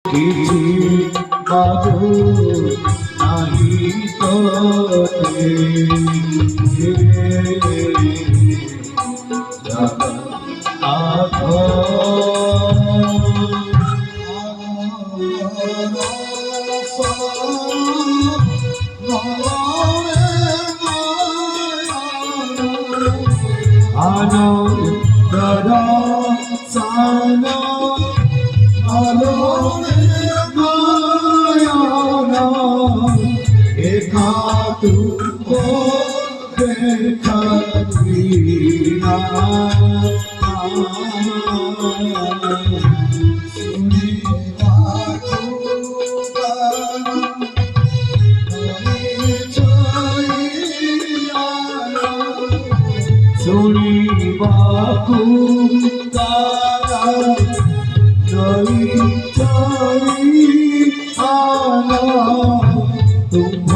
किसी मागो नहीं तोते तुमको देखा बिना सुनी बाकू तारा नई चली आना तुम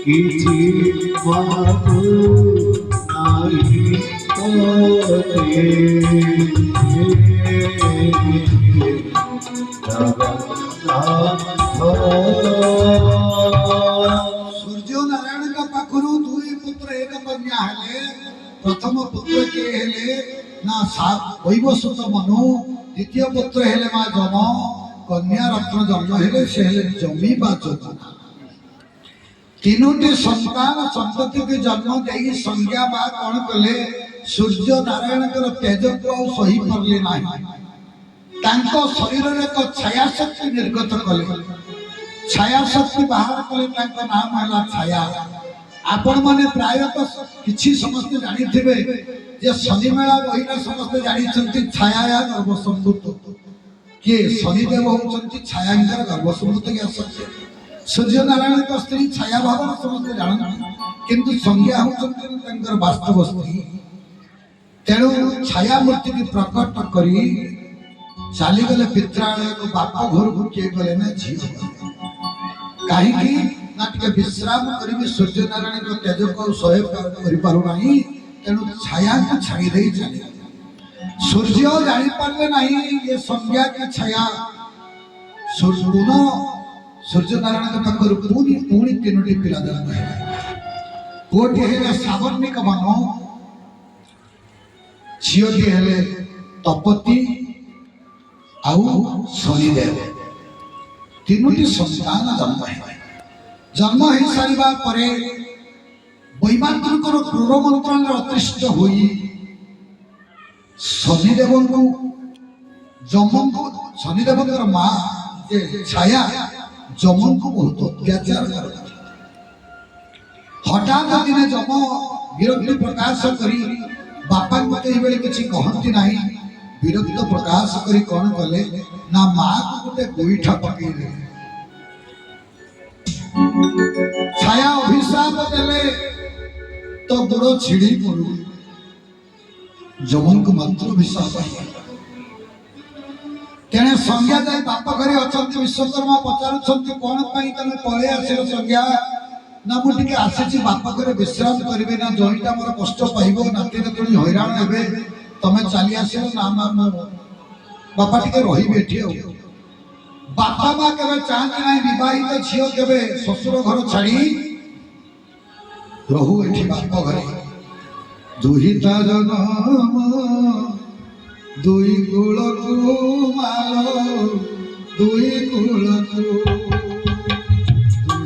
किसी बाबू नहीं तोते सूर्य नारायण का पाखरु दुई पुत्र एक कन्या हेले प्रथम पुत्र के हेले ना वैवस्वत मनु द्वितीय पुत्र हेले मां जम कन्या रत्न जन्म हेले से हेले जमी बा जोजना तीनोटी संतान संतति के जन्म दे संज्ञा बा कौन कले सूर्य नारायण तेज को सही पारे ना शरीर एक छाया शक्ति निर्गत कले छाया शक्ति बाहर कले नाम है छाया। आपण माने प्रायतः किछि समस्त जानी थिबे जे शनिमेला बहिना समस्त जानी छंती छाया गर्भसंभूत के शनिदेव होचंती छायांकर गर्भसंभूत के असत्य सूर्य नारायण का स्त्री छाया भाव समस्त जानते किंतु संज्ञा होचंती वास्तव स्त्री तेणु छाया मूर्ति की प्रकट करी चली गले पित्रालय को बापा घर को किए गले ना झी कहीं ना टिके विश्राम करी सूर्य नारायण को तेज को सहे करि पारु नाही तेणु छाया को छाई दे चले सूर्य जानि पारले नाही ये संज्ञा की छाया सूर्य सूर्य नारायण के पाखर पुणी पुणी तीनोटी पिला जन्म है गोटे हेले सावर्णिक मान झीटी हेले तपती आउ शनिदेव तीनोटी संतान जन्म हो सारा पर वैमांत्रिक क्रूर मंत्रण अतिष्ठ हो शनिदेव को जम को शनिदेव माँ छाया जमन को बहुत अत्याचार कर हठात दिन जम विरक्ति प्रकाश करी बापा मत ये किसी कहती ना विरक्त प्रकाश करी कौन कले ना माँ को गोटे गोईठा पकड़े छाया अभिशाप देले तो गोड़ छिड़ी पड़ू जमन को मात्र अभिशाप तेने संज्ञा जाए बाप घरे अच्छा विश्वकर्मा पचारुंट कौन तुम पलि आस संज्ञा ना मुझे आसी बाप घरे विश्राम करेंगे ना जईटा मोर कष्ट पाइब नाती नातुणी हैरान हे तमें चली आस ना ना मो बापा टे रही बापा माँ के चाहती ना बहित झील के शशुर घर छाड़ी रहू ये बाप घरे दुहिता जनम दुई कूल को मालो दुई कूल को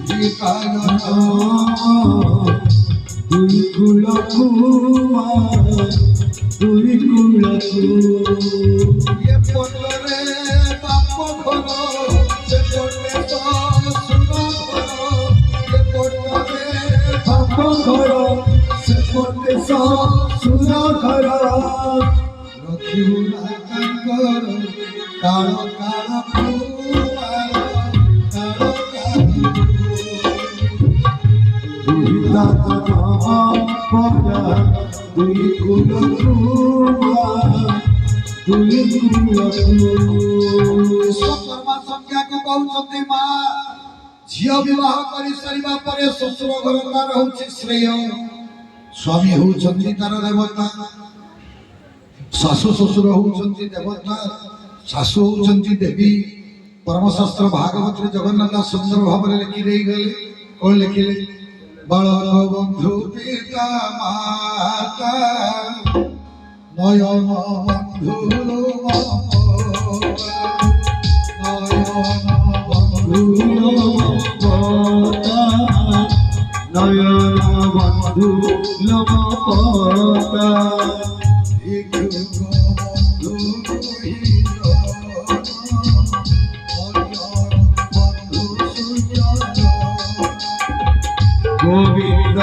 दुहिता दुई कूल को दुई कूल को ये पटरे बाप घर से पटे ससुर घर ये पटरे बाप घर से पटे ससुर घर काल काल दुई कुल दुई कुल संज्ञा को कहउछन्ति मा झियो विवाह करि सरिबा परे ससुर घर तार होछि श्रेय स्वामी होउछन्ति तार देवता सासु ससुर होउछन्ति देवता सासु होउछन्ति देवी परमशास्त्र भागवत जगन्नाथ सुंदर भाव लिखि दे गले कौन लिखिले बालक बंधु पिता माता नयन बंधु নয়ন বন্ধু লমপতা গোবিন্দ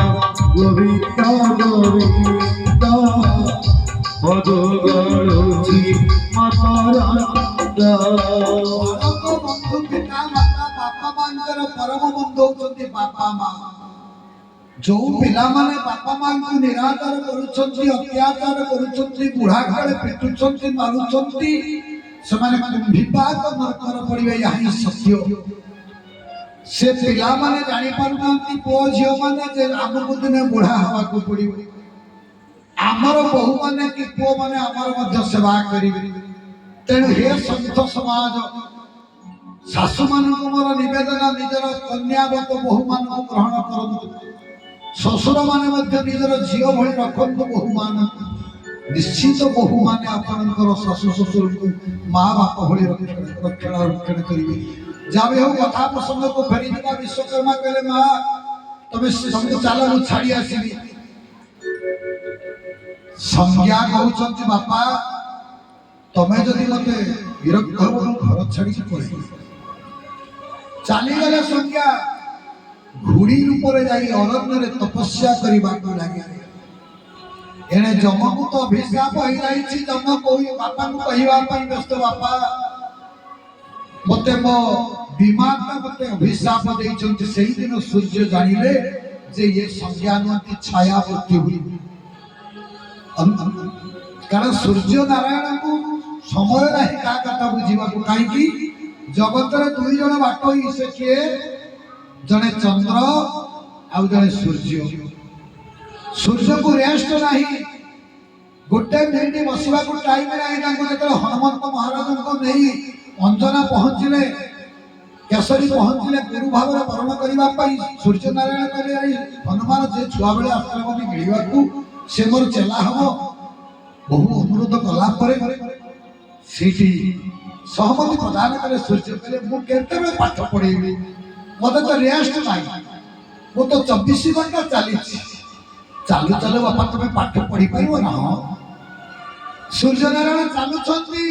গোবিন্দ গোবিন্দ পদ গড়ছি মাতারান্দা बंधु पिता माता बापा मांकर परम बंधु होउछन्ति बापा मां जो पिला माने बापा मां को निरादर करूछन्ति अत्याचार करूछन्ति बुढ़ा काले पिटुछन्ति मारुछन्ति समाने विपाक नरकर पड़िबे यही सत्य से पिला माने जानि पारुनांति पो झियो माने जे आगु दिने बुढ़ा हवा को पड़िबो आमर बहु माने कि पो माने आमर मध्य सेवा करिबे तेणु हे संत समाज शाशु मान मोर निवेदन निजर कन्यागत बहु मान ग्रहण करंतु ससुर माने मध्य निजर झियो भଳି रखंतु बहु मान निश्चित बहु माने आपनकर शाशु ससुर को मां बाप भଳି रक्षण करिवे जाबे हो कथा प्रसंग को फेरी दिबा विश्वकर्मा कहले मां तबे संग चाल मु छाड़ी आसीबी संज्ञा कहउछन्ति बापा तमे जदि मते विरक्त हो घर छाड़ी पड़े चली गले संज्ञा घुड़ी रूपरे जाई अरण्य रे तपस्या करिबा को लागे एने जम को तो अभिशाप होई जाई छी जम कोई बापा को कहिबा पई व्यस्त बापा मते मो दिमाग में मते अभिशाप देई छन्ति सेही दिन सूर्य जानिले जे ये संज्ञा नति छाया मृत्यु हुई कारण सूर्य नारायण को समय नहीं का कथा बुझीबा को काई की जगत रे दुई जण बाटोई से के जने चंद्र आ जने सूर्य सूर्य को रेस्ट नहीं गोटे मिनिट बसिबा को टाइम नहीं ताको जेतले हनुमंत महाराज को नहीं अंजना पहुंचले केसरी पहुंचले गुरु भाव रे वर्ण करिबा पई सूर्य नारायण कहले आई हनुमान जे छुआ बेले आश्रम में मिलिबा को से मोर चला हबो बहु अनुरोध कला परे सीटी सहमति प्रदान करे सूर्य कहले मु केते में पाठ पढेबी मते तो रेस्ट नाही वो तो 24 घंटा चलीछि चालू चालू बापा तुम्हें पाठ पढ़ी पाइबो ना सूर्य नारायण चालू छंती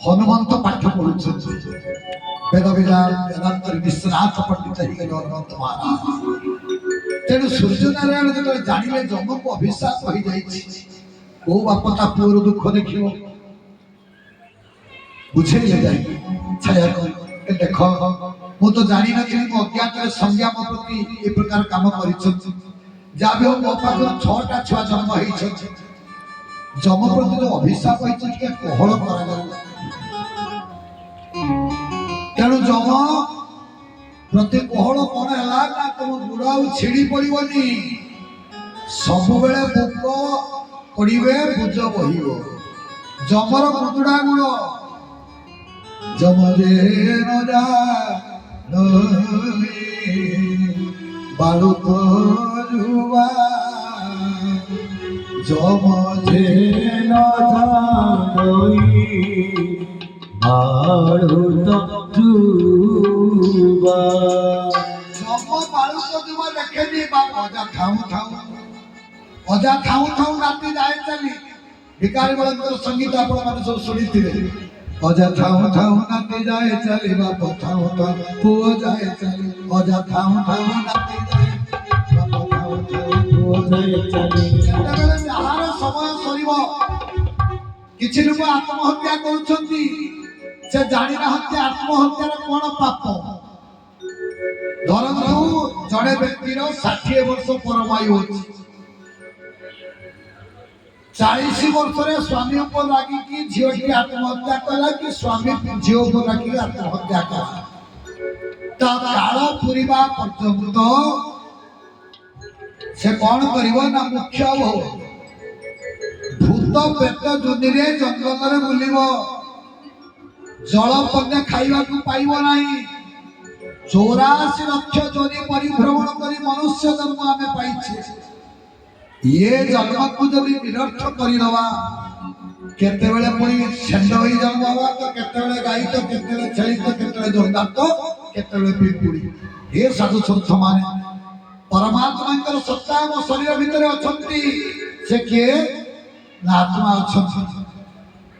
हनुमंत पाठ पढुछंती वेद विराट वेदांत विश्वनाथ पंडित ही हनुमंत महाराज तेणु सूर्य नारायण जब जानिले जम को अभिशाप होई जाईछि को बापा ता पुर दुख देखियो बुझे ले जाई छाया को देखो मु तो जानि नथि मो अज्ञात रे संज्ञा मो प्रति ए प्रकार काम करिछंती जाबे हो मो पाखर 6टा छुआ जन्म होई छथि जम प्रति जो अभिशाप होई छै के कोहळ करा जाऊ तेणु जम प्रति कोहळ कोन हला ना तुम गुड़ाऊ छिड़ी पड़िबनी सब बेले बुक पड़िबे बुझ बहिबो जमर गुदुडा गुड़ जम जे न जा बालू तो जुवा जम जे न जा बाळू तो जुवा जम बालू तो जुवा देखे दी बाप अजा थाऊ थाऊ राती जाए चली भिकारी बलंकर संगीत आपण माने सब सुनिथिले अजा थाऊ थाऊ नाती जाए चली बाप थाऊ थाऊ पुओ जाए चली अजा थाऊ थाऊ नाती जाए बाप थाऊ थाऊ पुओ जाए चली जेतेबेले आहार समय सरीबो किछि लोक आत्महत्या करूछंती से जानि नाहंती आत्महत्यार कोन पाप धरंतु जड़े व्यक्तिर 60 वर्ष परमायु अछि 40 ବର୍ଷରେ ସ୍ୱାମୀ ଉପରେ ଲାଗିକି ଝିଅଟି ଆତ୍ମହତ୍ୟା କଲା କି ସ୍ୱାମୀ ଝିଅ ଉପରେ ଲାଗିକି ଆତ୍ମହତ୍ୟା କଲା ତା କାଳ ପୁରିବା ପର୍ଯ୍ୟନ୍ତ ସେ କଣ କରିବ ନା ମୁଖ୍ୟ ହବ ଭୂତ ପ୍ରେତ ଜୁନିରେ ଜଙ୍ଗଲରେ ବୁଲିବ ଜଳ ପଦେ ଖାଇବାକୁ ପାଇବ ନାହିଁ 84 ଲକ୍ଷ ଯୋନି ପରିଭ୍ରମଣ କରି ମନୁଷ୍ୟ ଜନ୍ମ ଆମେ ପାଇଛେ ये जन्म को जब निरर्थ करवा केतेबेले पुणी षेंड होई जन्म हवा तो केतेबेले गाई तो केतेबेले छेली तो केतेबेले जोरदार तो केतेबेले पिंपुड़ी हे साधु संत माने परमात्मा सत्ता मो शरीर भितर अछंती से के ना आत्मा अछंती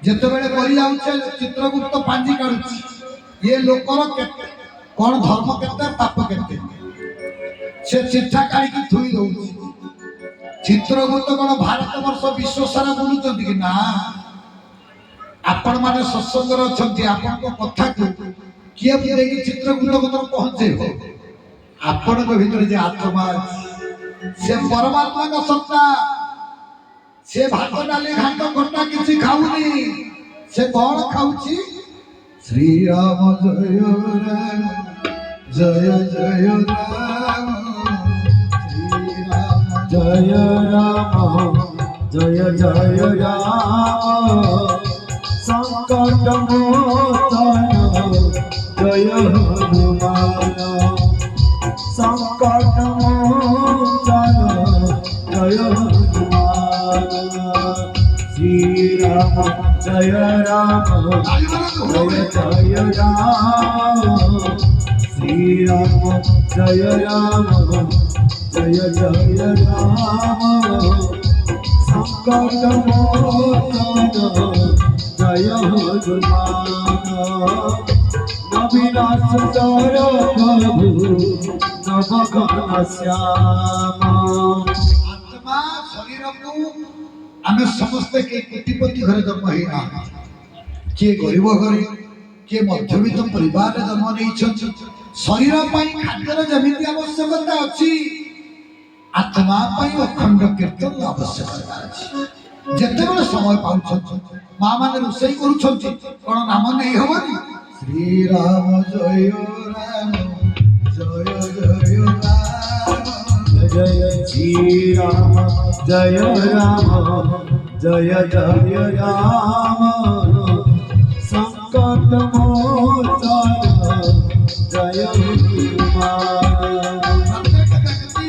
जेतेबेले मरि जाउछे चित्रगुप्त पांजी काढुछि ये लोकर केते कोन धर्म केते पाप केते से चिट्ठा काढी की थुई दउछि चित्रगुप्त कौन भारत वर्ष विश्व सारा बुलूं कि ना आपण मैंने सत्संग आपण कथा को किए बुझे चित्रगुप्त को पहुंचे आपण भीतर जे आत्मा से परमात्मा का सत्ता से भात डाली घाट खटा किसी खाऊनी से कौन खाऊची श्री राम जय राम जय जय राम जय राम जय जय राम संकट मोचन जय हनुमान संकट मोचन जय हनुमान श्री राम जय राम जय जय राम श्री राम जय राम जय जय राम संकट मोचन जय हनुमान नविनाश कर प्रभु नव घन श्याम आत्मा शरीर को आम समस्ते के कोटिपति घर जन्म होना किए गरीब घर किए मध्यवित्त परिवार जन्म नहीं शरीर खाद्यर जमी आवश्यकता अच्छी आत्मा अखंड कीर्तन आवश्यकता अच्छी जिते बड़े समय पाँच माँ मैंने रोषे कौन नाम नहीं हमारी श्री राम जय राम जय जय राम जय श्री राम जय राम जय जय राम संकट मोचन जय हनुमान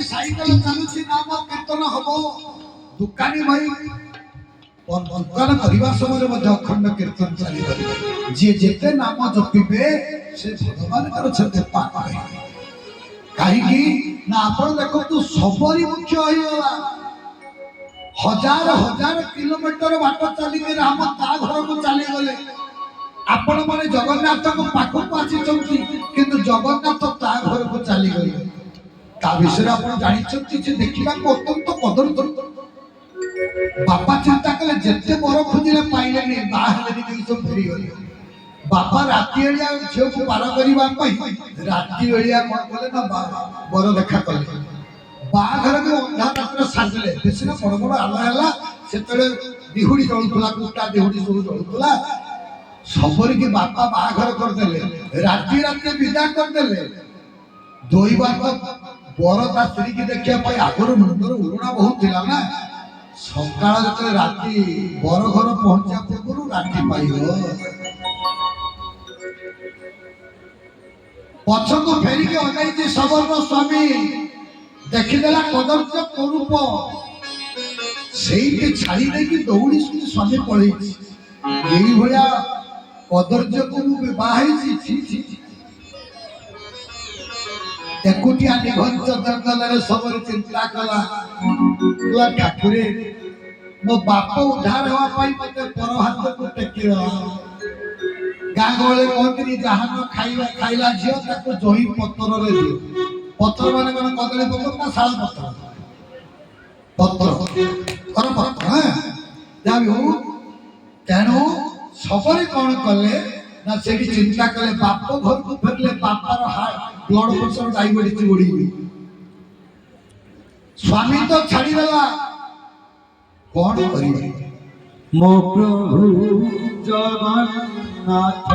साइकेल चलुची नाम कीर्तन हम दुकानी भाई दुकान करने समय अखंड कीर्तन चली जी जिते नाम जपिबे से भगवान कहीं ना आप देखो सबरी मुख्य होगा हजार हजार किलोमीटर बाट चलिक राम ता घर को चली गले आपण मैंने जगन्नाथ को पाखक आसी किंतु जगन्नाथ ता घर को चली गले ता विषय आप जानी देखा अत्यंत कदर बापा चिंता कले जिते बर खोजिले पाइले बाहर सब फेरी गले बापा राति एलिया झील को पार करने राति एलिया कौन कले ना बर देखा कले बाघर भी अंधा रात्र साजिले बेसी ना बड़ बड़ आलो है से दिहुड़ी जलुला कुटा दिहुड़ी सब जलुला सबरी की बापा बाघर करदे राति राति विदा करदे दोईबार तो बर ता स्त्री की देखा आगर मुंडर उड़ना बहुत थिला ना सकाळ जते राति बर घर पहुंचा पूर्व राति पाइब पछको फेरिक अनाई सबरन स्वामी देखीदेला कदर्य करूप से छाड़ी देकी दौड़ी सुनी स्वामी पलि यही भाया कदर्य को एकुटिया निघंच जंगल सब चिंता कला ठाकुरे मो बाप उद्धार हाँपाई मत पर हाथ को टेकी गाँ गहले कहती जहाँ न खाइला खाइला झील ताको जही पतर दियो पत्र माने कौन कदली पत्र ना शाल पत्र पत्र कर पत्र हाँ जहाँ भी हो तेणु सबरे कौन कले ना से चिंता कले बाप घर को फेरले बापार ब्लड प्रेशर डायबिटीज बढ़ी स्वामी तो छाड़ीदेला କ'ଣ କରିବେ? ମୋ ପ୍ରଭୁ ଜଗନ୍ନାଥ